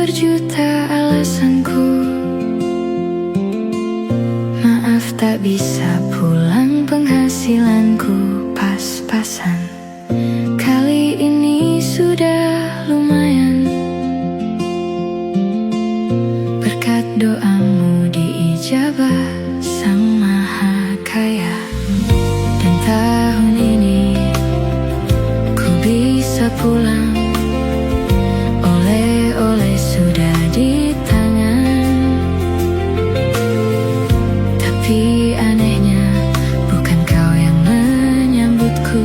berjuta alasanku. Maaf tak bisa pulang, penghasilanku pas-pasan. Kali ini sudah lumayan. Berkat doamu diijabah Sang Maha Kaya. Dan tahun ini ku bisa pulang. Oleh-oleh sudah di tangan. Tapi anehnya bukan kau yang menyambutku.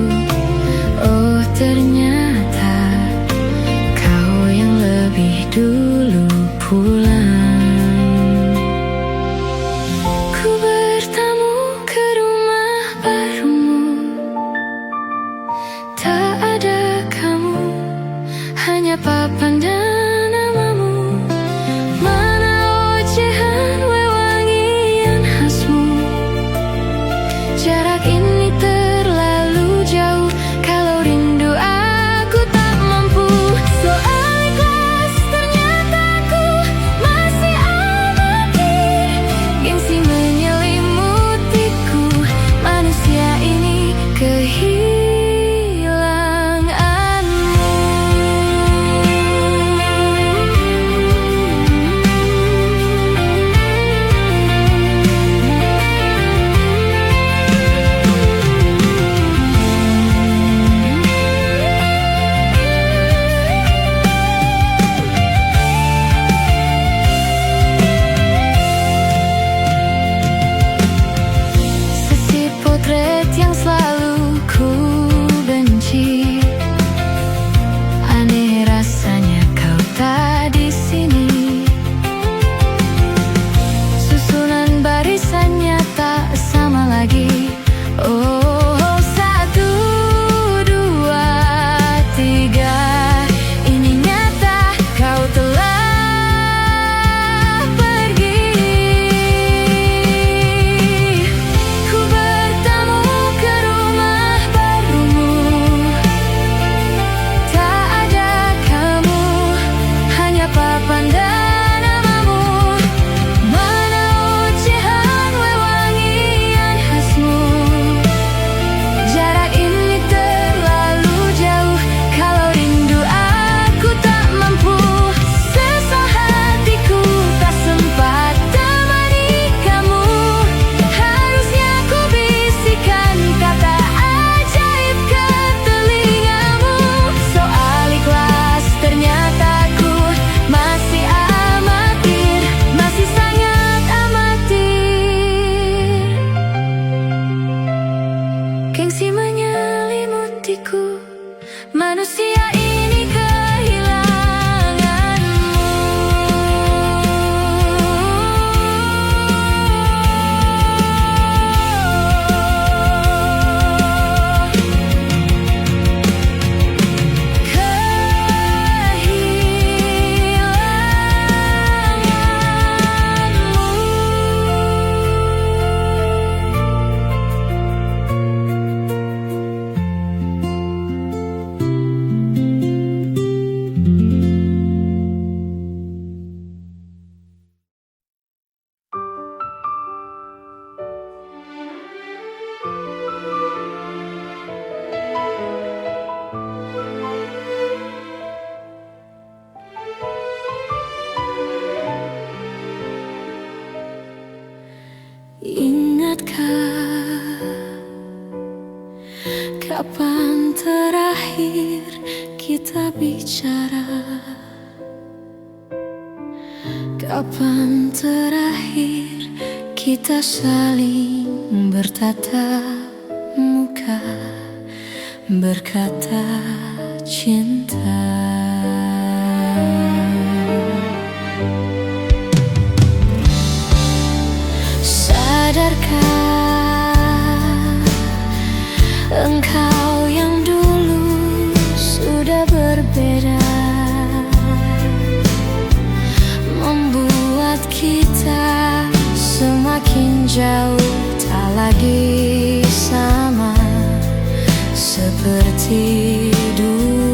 Oh ternyata kau yang lebih dulu pulang. Ku bertamu ke rumah barumu. Tak ada kamu, hanya papan dan namamu. Mana ocehan wewangian khasmu. Jarak ini terlalu jauh. Kalau rindu aku tak mampu. Soal ikhlas ternyata aku masih amatir. Gengsi menyelimutiku. Manusia ini potret yang selalu ku benci. Aneh rasanya kau tak di sini. Susunan barisannya tak sama lagi. Oh, 1, 2, 3. Ini nyata kau telah pergi. Ku bertamu ke rumah barumu. Tak ada kamu, hanya papan dan namamu. Mana ocehan wewangian khasmu. Jarak ini terlalu jauh. Kalau rindu aku tak mampu. Sesal hatiku tak sempat temani kamu. Harusnya ku bisikan kata ajaib ke telingamu. Soal ikhlas ternyata aku masih amatir. Masih sangat amatir. Gengsi menyelimutiku. Manusia ini Ingatkah kapan terakhir kita bicara? Kapan terakhir kita saling bertatap muka, berkata cinta? Sadarkah engkau yang dulu sudah berbeda, membuat kita semakin jauh, tak lagi sama seperti dulu.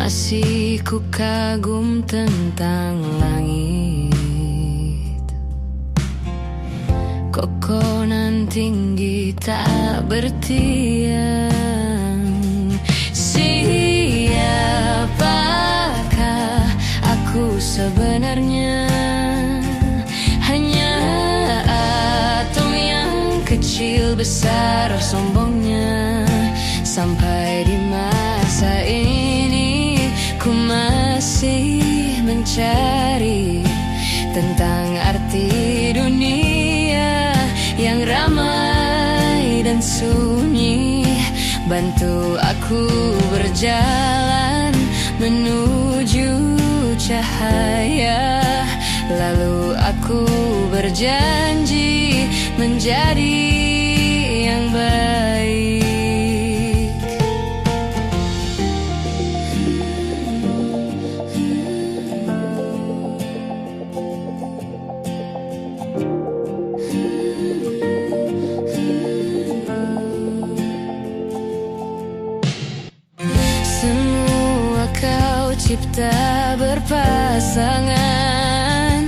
Masih ku kagum tentang langit, kokonan tinggi tak bertiang. Siapakah aku sebenarnya? Hanya atom yang kecil besar sombongnya. Sampai di masa ini ku masih mencari tentang arti dunia yang ramai dan sunyi. Bantu aku berjalan menuju cahaya, lalu aku berjanji menjadi yang baik. Semua kau cipta berpasangan,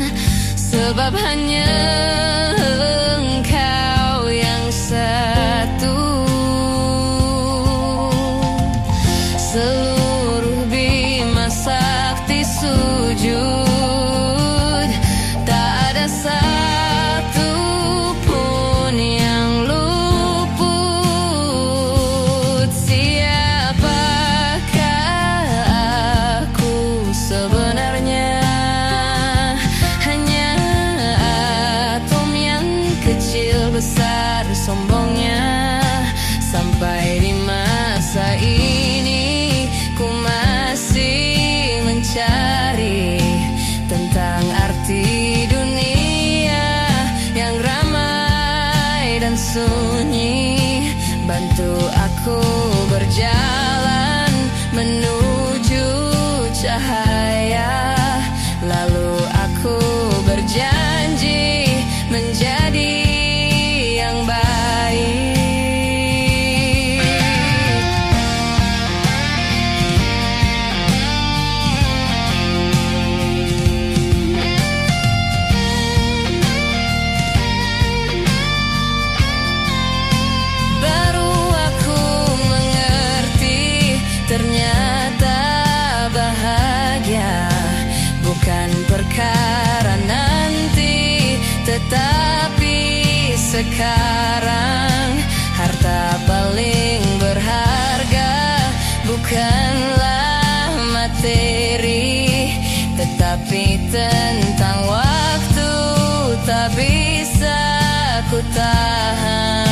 sebab hanya engkau yang satu. Seluruh bima sakti sujud, tak ada satu pun yang luput. Siapakah aku sebenarnya? Hanya atom yang kecil besar sombongnya. Sampai di masa ini ku masih mencari tentang arti dunia yang ramai dan sunyi. Bantu aku berjalan menuju cahaya, lalu aku berjanji menjadi yang baik. Baru aku mengerti, ternyata bahagia bukan perkara nanti, tetapi sekarang. Harta paling berharga bukanlah materi, tetapi tentang waktu tak bisa ku tahan.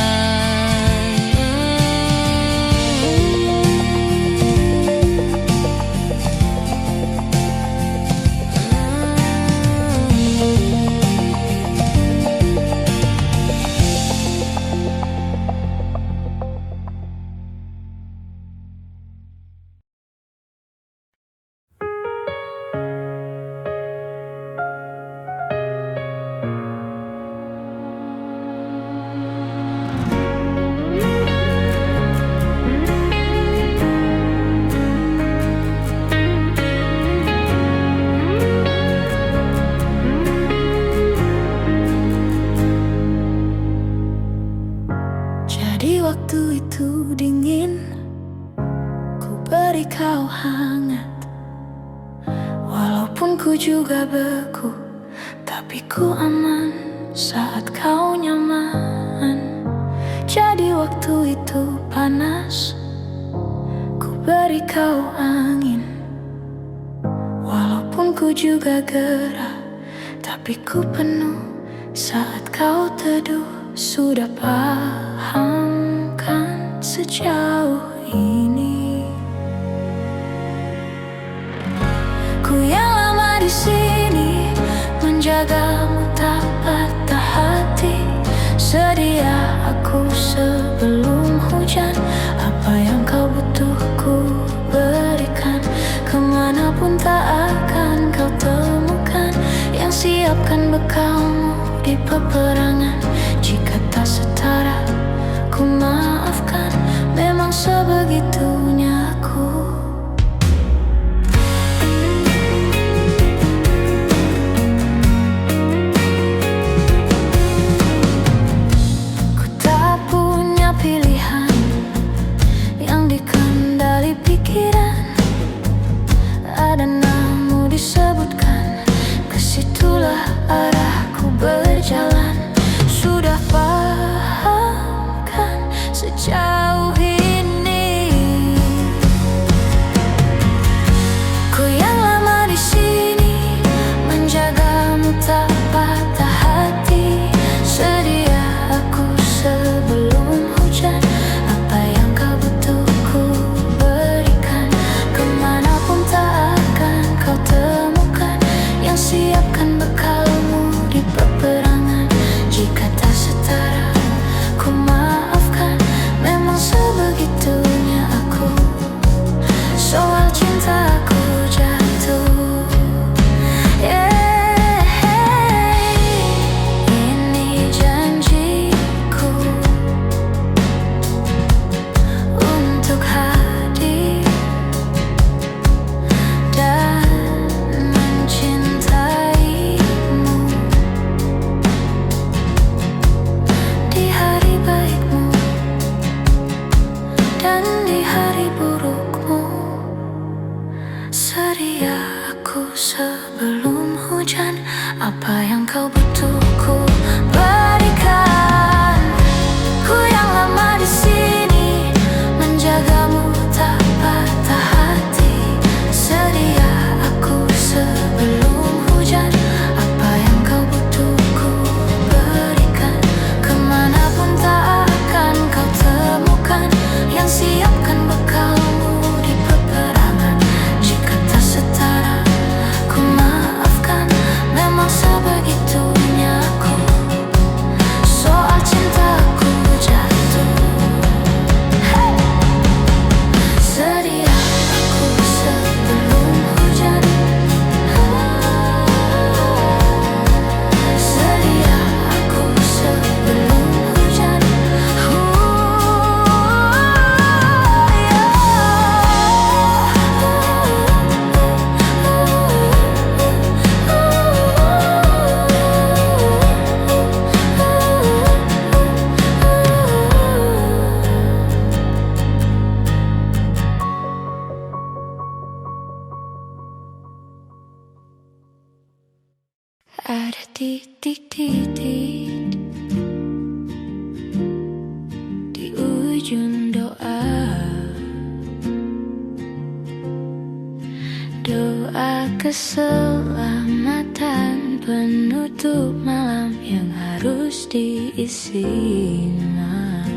Jadi waktu itu dingin, ku beri kau hangat. Walaupun ku juga beku, tapi ku aman saat kau nyaman. Jadi waktu itu panas, ku beri kau angin. Walaupun ku juga gerah, tapi ku penuh saat kau teduh. Sudah paham kan sejauh ini? Ku yang lama di sini menjagamu tak patah hati. Sedia aku sebelum hujan. Apa yang kau butuh ku berikan. Kemanapun tak akan kau temukan yang siapkan bekalmu di peperangan. Jika tak setara, ku maafkan. Memang sebegitunya aku. mengendali pikiran. Ada namamu disebutkan, kesitulah arahku berjalan. Sudah paham kan sejauh ini, ku yang lama di sini menjagamu tak patah hati. Sedia aku sebelum hujan, apa yang kau butuh ku berikan. Kemanapun tak akan kau temukan yang siapkan bekalmu di peperangan. Jika tak setara ku maafkan, memang sebegitunya aku. Soal cinta aku jatuh. Ini janjiku untuk hadir dan mencintaimu di hari baikmu dan di hari burukmu. Sedia aku sebelum hujan, apa yang kau butuh ku berikan. Ku yang lama di sini menjagamu tak patah hati. Sedia aku sebelum hujan, apa yang kau butuh ku berikan. Kemanapun tak akan kau temukan yang siapkan bekalmu di peperangan. Jika tak setara ku maafkan, memang sebegitunya aku. Soal cintaku jatuh. Sedia aku sebelum hujan. Sedia aku sebelum hujan. Ada titik-titik di ujung doa, doa keselamatan penutup malam yang harus diisi malam.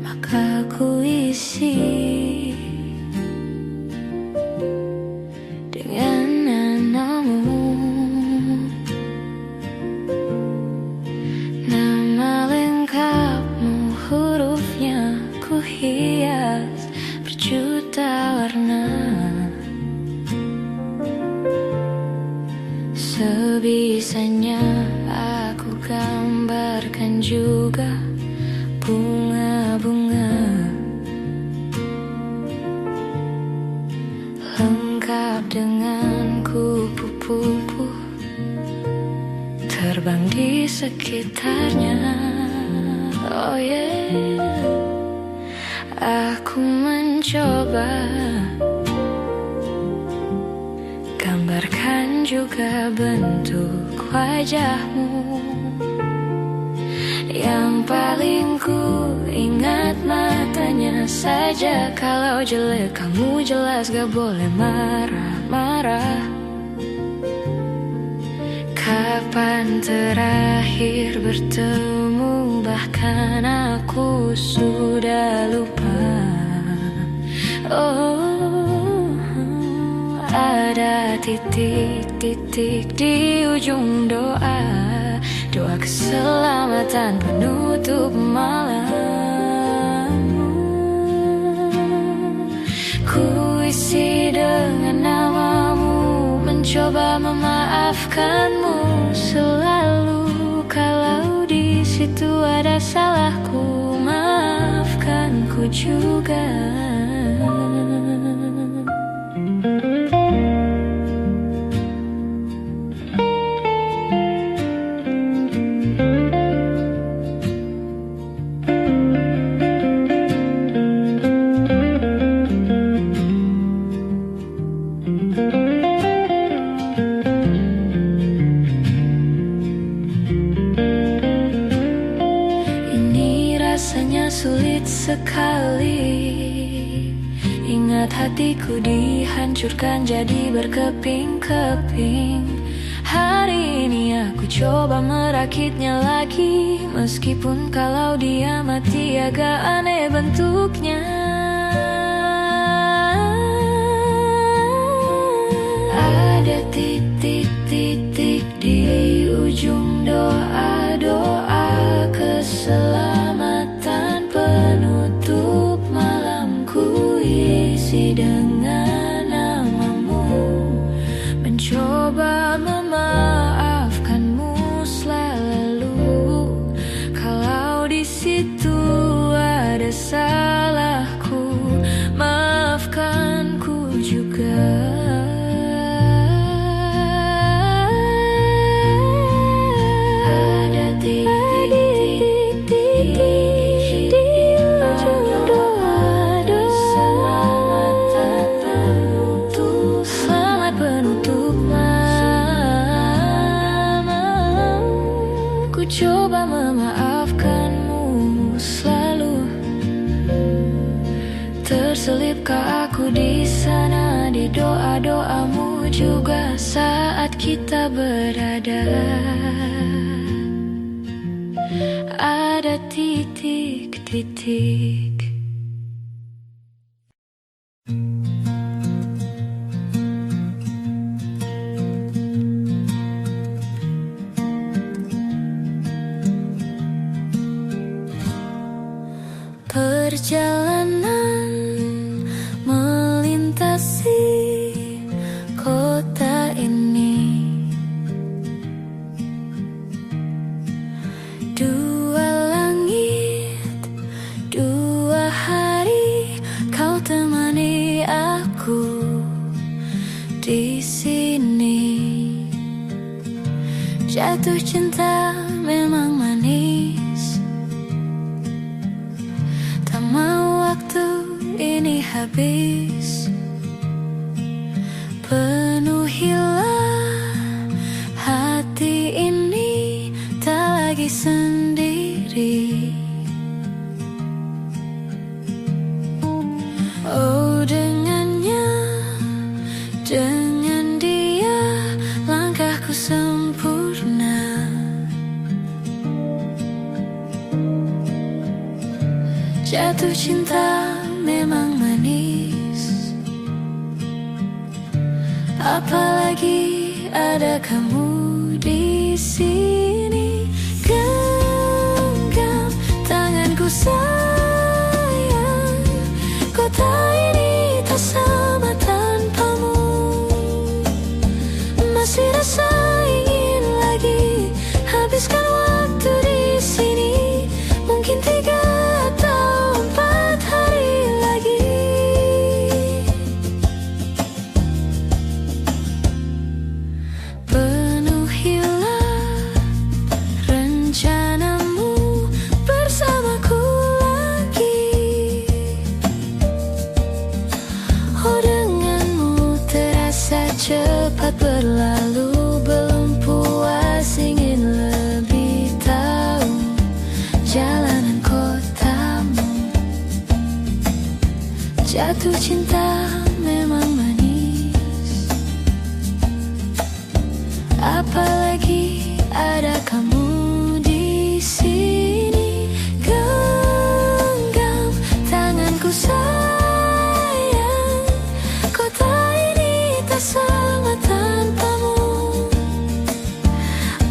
Maka ku isi dengan namamu. Nama lengkapmu, hurufnya ku hias berjuta warna. Sebisanya aku gambarkan juga bunga-bunga, lengkap dengan kupu-kupu terbang di sekitarnya. Oh yeah, aku mencoba gambarkan juga bentuk wajahmu. Yang paling ku ingat matanya saja. Kalau jelek kamu jelas gak boleh marah-marah. Kapan terakhir bertemu, bahkan aku sudah lupa. Oh, ada titik-titik di ujung doa, doa keselamatan penutup malam. Ku isi dengan namamu, mencoba memaafkanmu selalu. Kalau di situ ada salahku, maafkanku juga. sekali. Ingat hatiku dihancurkan jadi berkeping-keping. Hari ini aku coba merakitnya lagi, meskipun kalau dia mati agak aneh bentuknya. Ada titik-titik di ujung doa-doa keselamatan penutup malamku, isi dengan namamu. Mencoba memaafkanmu selalu, kalau di situ ada salahku, maafkanku juga. Coba memaafkanmu selalu. Terselipkah aku di sana, di doa-doamu juga saat kita berada? Ada titik-titik. Perjalanan melintasi kota ini, dua langit, dua hari, kau temani aku di sini. Jatuh cinta memang manis, tak mau waktu ini habis. Penuhilah hati ini, tak lagi sendiri. Oh, dengannya, dengan dia, langkahku sempurna. Jatuh cinta memang manis, apalagi ada kamu di sini. Genggam tanganku sayang, kota ini tak sama tanpamu. Masih rasa ingin lagi habiskan waktu di sini, mungkin 3 atau 4 hari lagi. Penuhilah rencanamu bersamaku lagi. Oh, denganmu terasa cepat berlalu, belum puas ingin lebih tahu jalanan kotamu. Jatuh cinta memang manis, apalagi ada kamu di sini. Genggam tanganku sayang, kota ini tak sama tanpamu.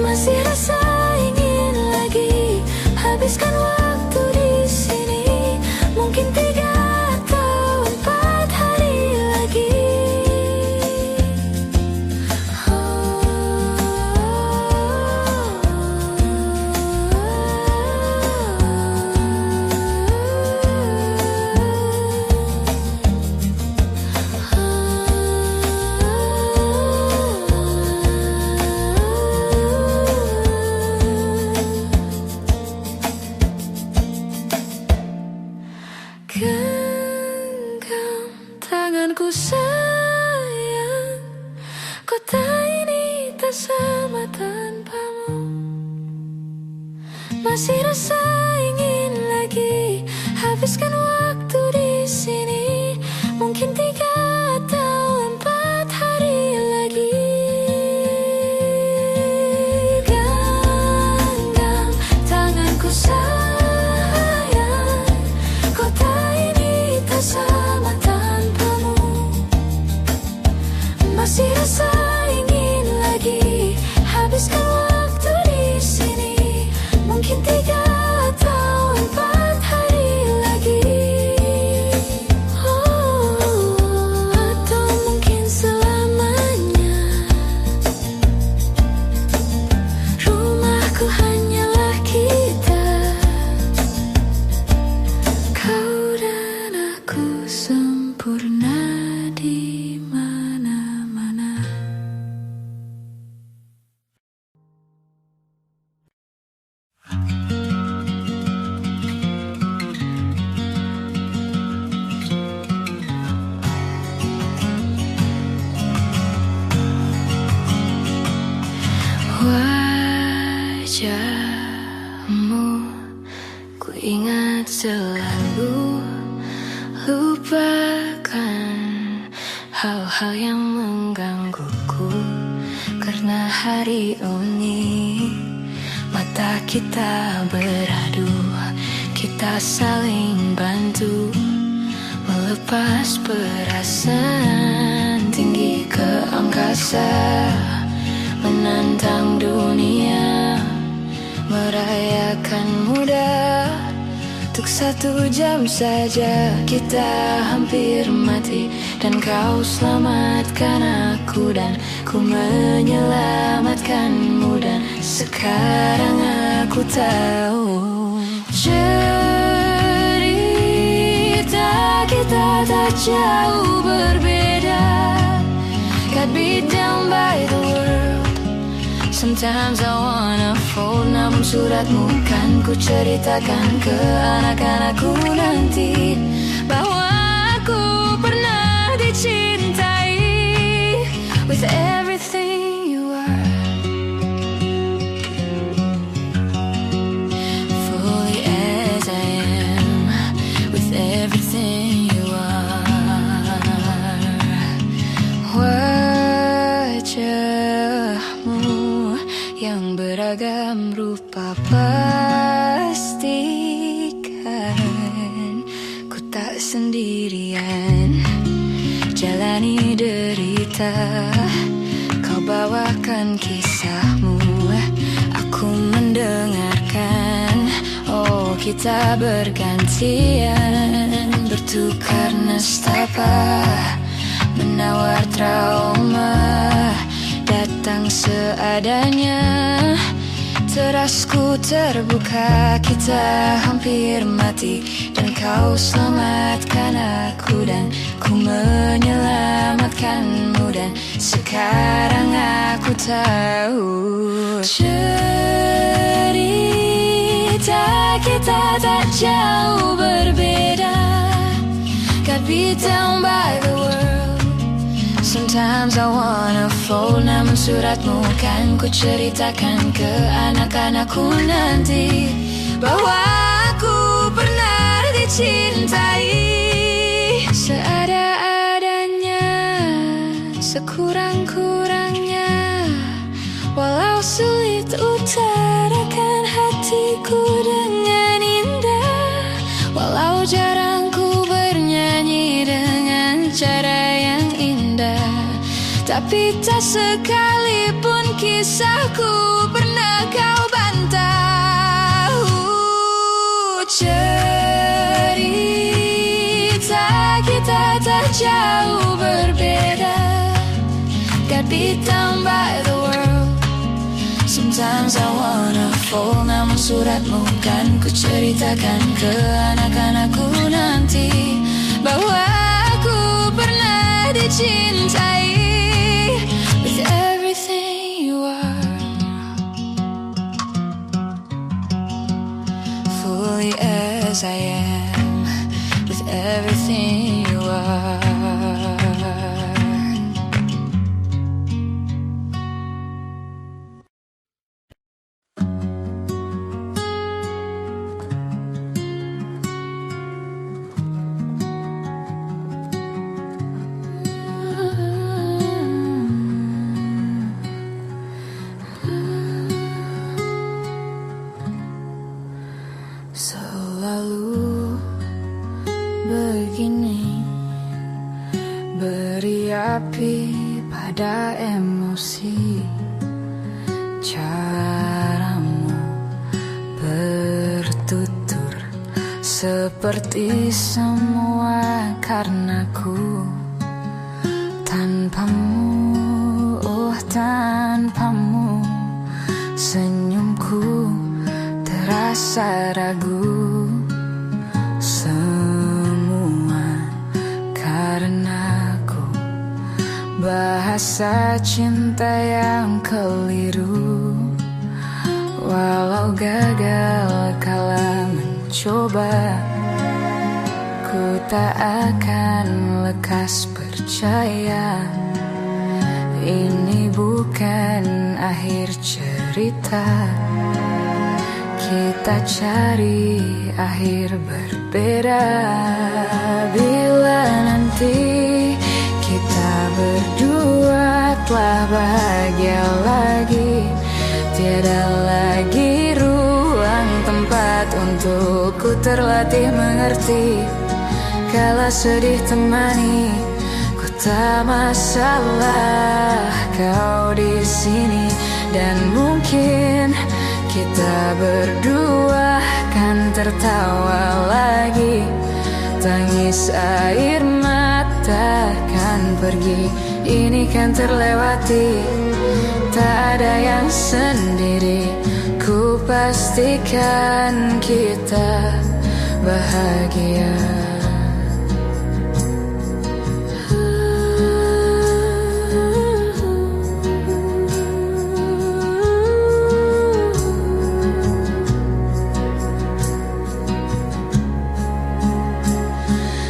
Masih rasa ingin lagi habiskan waktu di sini, mungkin 3 atau 4 hari lagi. Genggam tanganku sayang, kota ini tak sama tanpamu. Masih rasa ingin lagi habiskan sempurna di mana-mana. Wajahmu ku ingat selalu, lupakan hal-hal yang menggangguku. Karena hari ini mata kita beradu, kita saling bantu melepas perasaan tinggi ke angkasa, menantang dunia, merayakan muda. Untuk 1 jam saja kita hampir mati, dan kau selamatkan aku dan ku menyelamatkanmu. Dan sekarang aku tahu cerita kita tak jauh berbeda. Got beat down by the world. Sometimes I wanna fold, namun suratmu kan ku ceritakan ke anak-anakku nanti bahwa aku pernah dicintai. With everything you are, fully as I am. With everything you are, wajahmu yang beragam rupa pastikan ku tak sendirian jalani derita. Kau bawakan kisahmu, aku mendengarkan. Oh, kita bergantian bertukar nestapa, menawar trauma datang seadanya. Terasku terbuka, kita hampir mati, dan kau selamatkan aku dan ku menyelamatkanmu. Dan sekarang aku tahu cerita kita tak jauh berbeda. Got beat down by the world. Sometimes I wanna fold, namun suratmu kan ku ceritakan ke anak-anakku nanti bahwa aku pernah dicintai. Seada-adanya, sekurang-kurangnya, walau sulit utarakan hatiku dengan indah, walau jarang ku bernyanyi dengan cara yang indah, tapi tak sekalipun kisahku pernah kau bantah. Cerita kita tak jauh berbeda. Got beat down by the world. Sometimes I wanna fall, namun suratmu kan ku ceritakan ke anak-anakku nanti bahwa aku pernah dicintai. With everything you are, fully as I am. With everything you are. Selalu begini, beri api pada emosi. Caramu bertutur seperti semua karenaku. Tanpamu, oh tanpamu, senyumku terasa ragu. Semua rasa cinta yang keliru, walau gagal kala mencoba, ku tak akan lekas percaya. Ini bukan akhir cerita, kita cari akhir berbeda. Bila nanti kita berdua telah bahagia lagi, tiada lagi ruang tempat untukku terlatih mengerti. Kala sedih temani, ku tak masalah kau di sini. Dan mungkin kita berdua kan tertawa lagi, tangis air mata kan pergi. Ini kan terlewati, tak ada yang sendiri. Ku pastikan kita bahagia.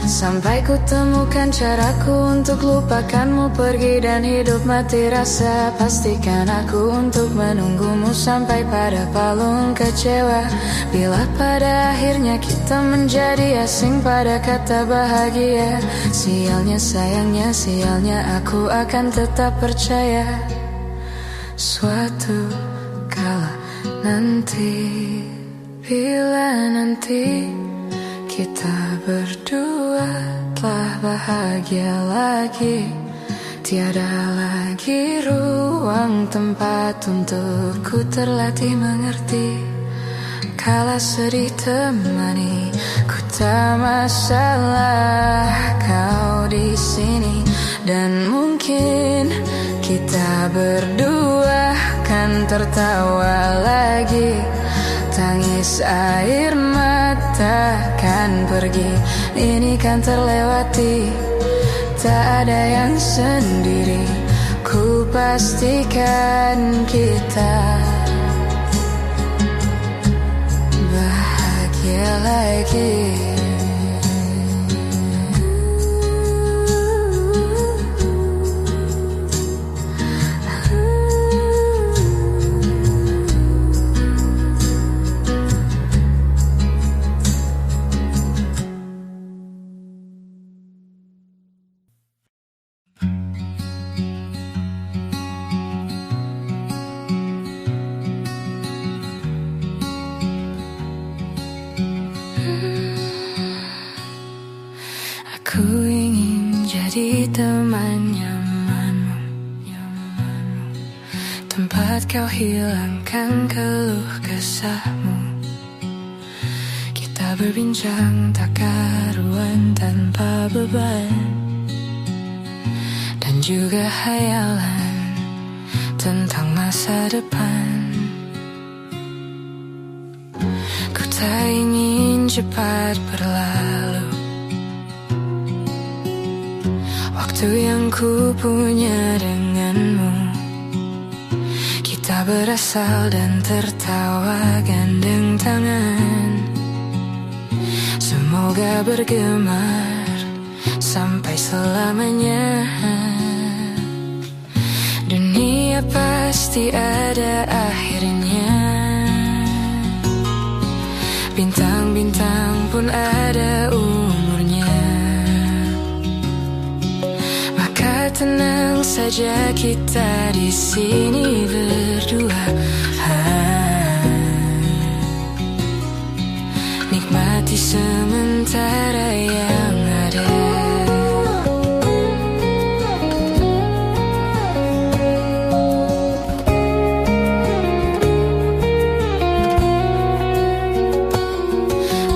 Sampai ku temukan caraku untuk lupakanmu pergi dan hidup mati rasa. Pastikan aku untuk menunggumu sampai pada palung kecewa. Bila pada akhirnya kita menjadi asing pada kata bahagia, sialnya sayangnya sialnya aku akan tetap percaya. Suatu kala nanti, bila nanti kita berdua telah bahagia lagi, tiada lagi ruang tempat untukku terlatih mengerti. Kala sedih temani, ku tak masalah kau di sini. Dan mungkin kita berdua kan tertawa lagi, tangis air mata kan pergi. Ini kan terlewati, tak ada yang sendiri. Ku pastikan kita bahagia lagi. Aku ingin jadi teman nyamanmu, tempat kau hilangkan keluh kesahmu. Kita berbincang tak karuan tanpa beban, dan juga hayalan tentang masa depan. Ku tak ingin cepat berlalu waktu yang ku punya denganmu. Kita berasal dan tertawa gandeng tangan. Semoga bergemar sampai selamanya. Dunia pasti ada akhirnya, bintang-bintang pun ada umurnya. Tenang saja kita di sini berdua, nikmati sementara yang ada.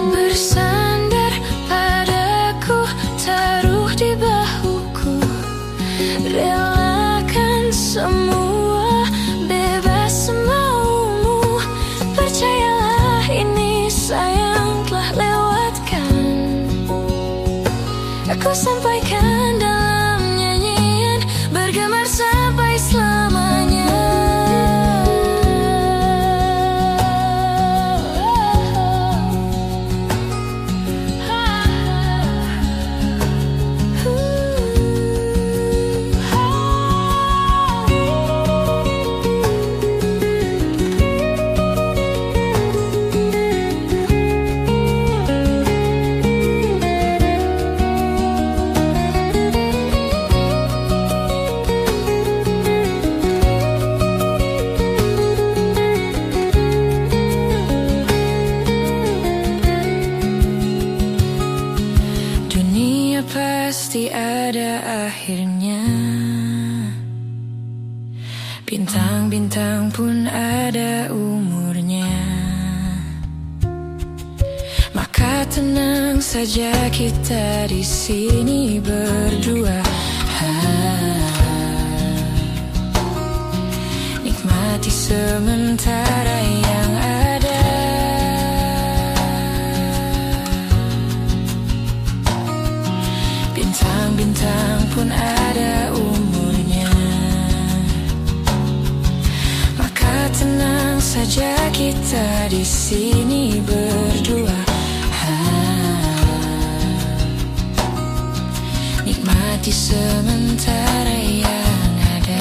Bersandar padaku, taruh di bahuku, relakan semua, bebas semaumu. Percayalah ini sayang telah lewatkan. Aku sampaikan dalam nyanyian, bergemar sampai selamanya. Pasti ada akhirnya. Bintang-bintang pun ada umurnya. Maka tenang saja kita di sini berdua. Nikmati sementara yang ada. Bintang-bintang pun ada umurnya. Maka tenang saja kita di sini berdua. Nikmati sementara yang ada.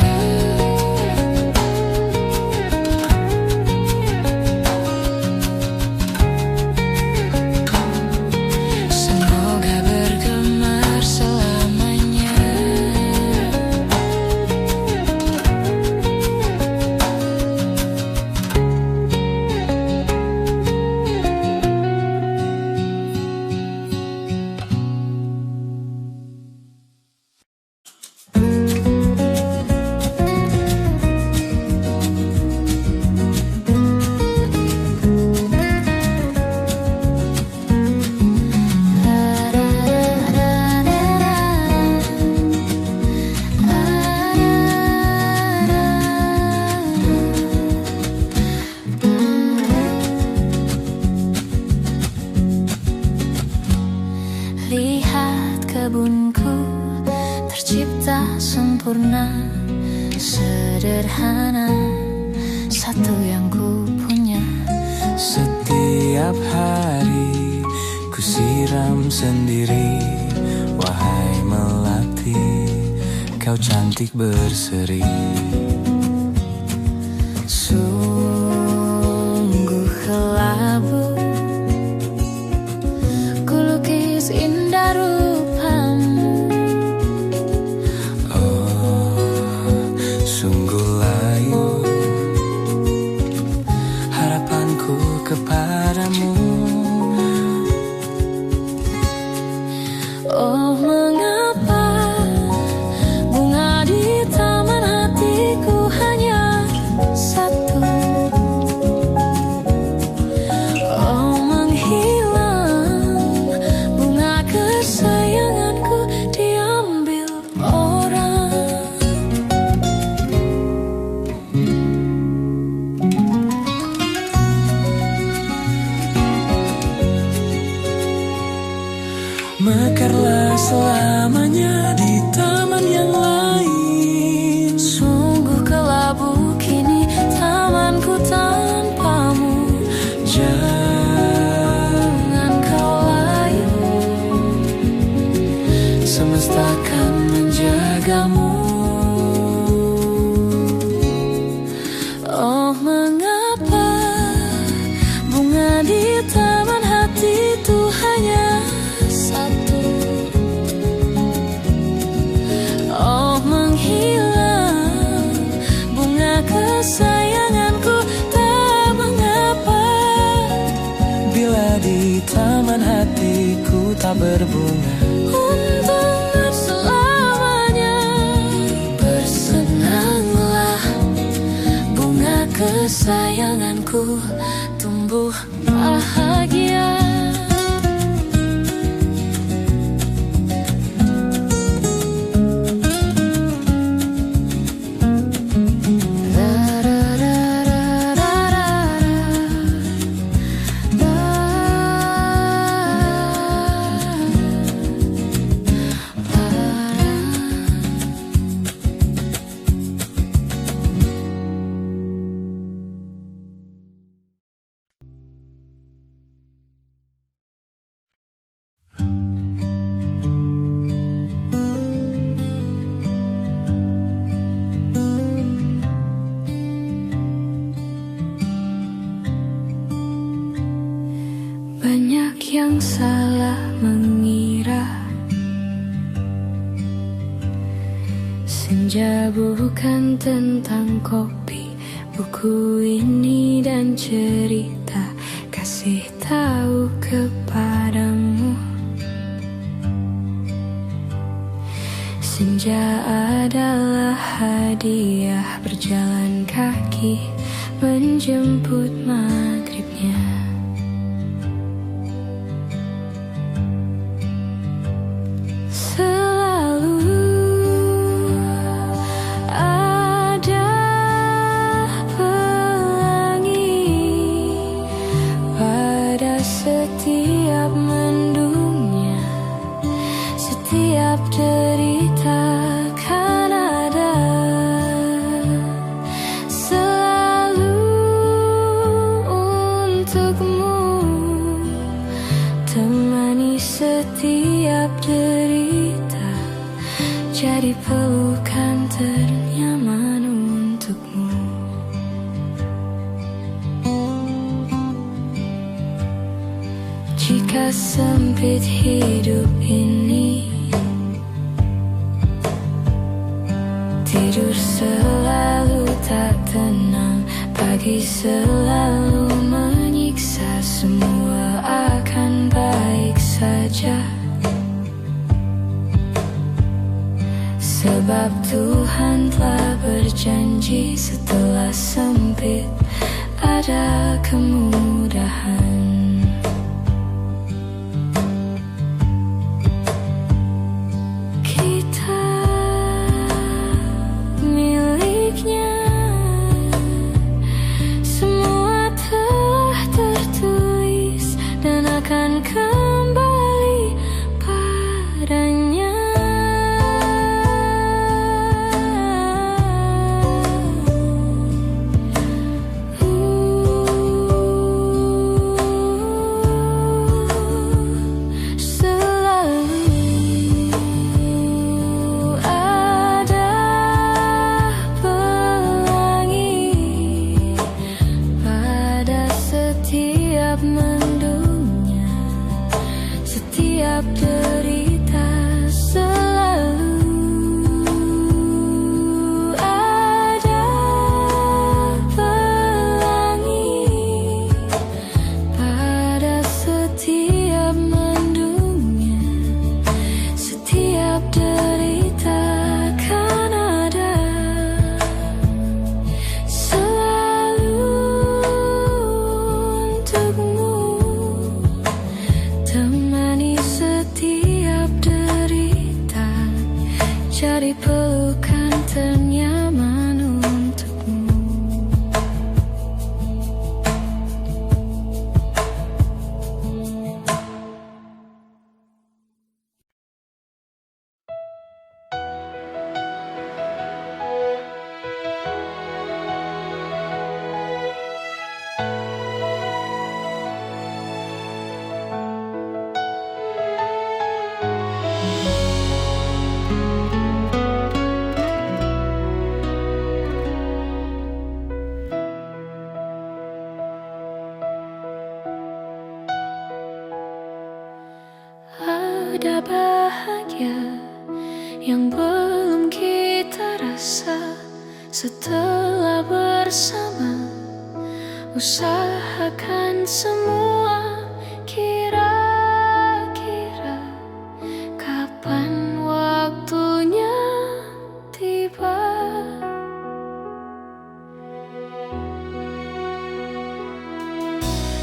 Lihat kebunku tercipta sempurna, sederhana, satu yang ku punya. Setiap hari ku siram sendiri. Wahai melati, kau cantik berseri. Sungguh kelabu kulukis indah rupamu. Oh, sungguh layu harapanku kepadamu. Oh, mengapa bunga di taman hatiku hanya satu? Oh, menghilang bunga kesayanganku diambil orang. Mekarlah selamanya di taman yang lain. Sungguh kelabu kini tamanku tanpamu. Jangan kau layu, semesta akan menjagamu. Oh, mengapa bunga di taman hati itu hanya satu? Oh, menghilang bunga kesayanganku tak mengapa. Bila di taman hatiku tak berbunga, Untuk selamanya bersenanglah, bunga kesayanganku tumbuh bahagia. Senja bukan tentang kopi, buku ini dan cerita kasih tahu kepadamu. Senja adalah hadiah berjalan kaki menjemput maghribnya. Setiap mendungnya, setiap derita kan ada selalu untukmu, temani setiap derita, jadi pelukan ternyaman untukmu. Jika sempit hidup ini, tidur selalu tak tenang, pagi selalu menyiksa, semua akan baik saja. Sebab Tuhan telah berjanji setelah sempit ada kemudahan. Akan kembali padanya. Selalu ada pelangi pada setiap setiap derita, selalu ada pelangi pada setiap mendungnya, setiap derita kan ada selalu untukmu, temani setiap derita, jadi pelukan ternyaman untukmu. Ada bahagia yang belum kita rasa setelah bersama, usahakan semua. Kira-kira kapan waktunya tiba?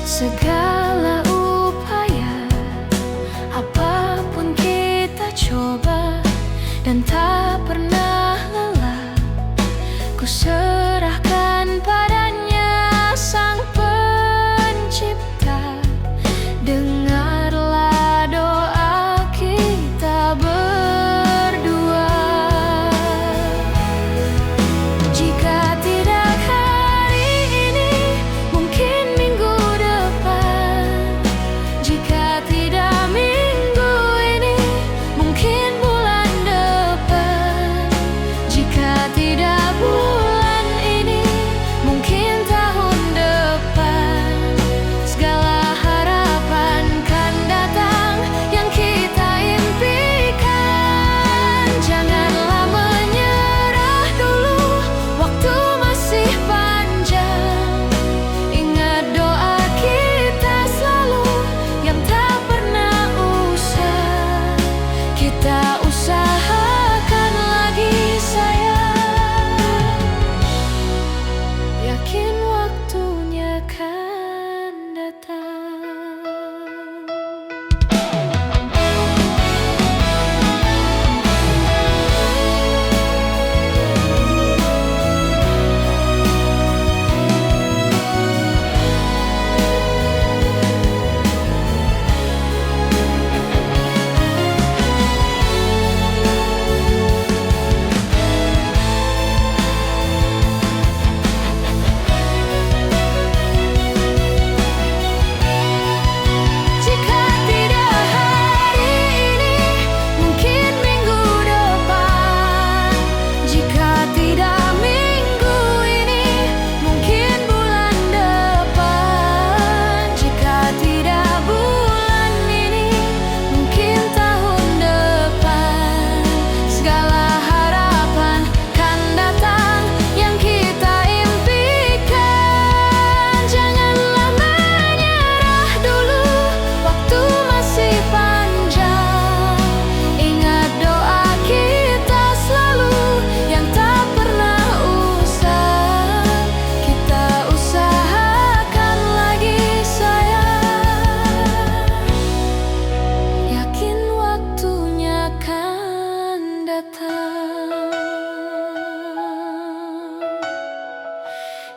Segala upaya, apapun kita coba dan tak pernah lelah, ku serahkan padanya Sang Pencipta. Dengarlah doa kita berdua. Jika tidak hari ini, mungkin minggu depan. Jika tidak minggu ini, mungkin bulan depan. Kita usahakan lagi sayang, yakin waktunya kan datang.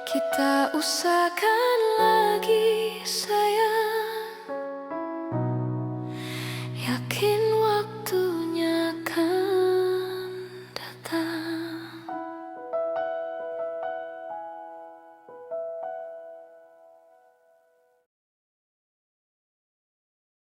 Kita usahakan lagi sayang.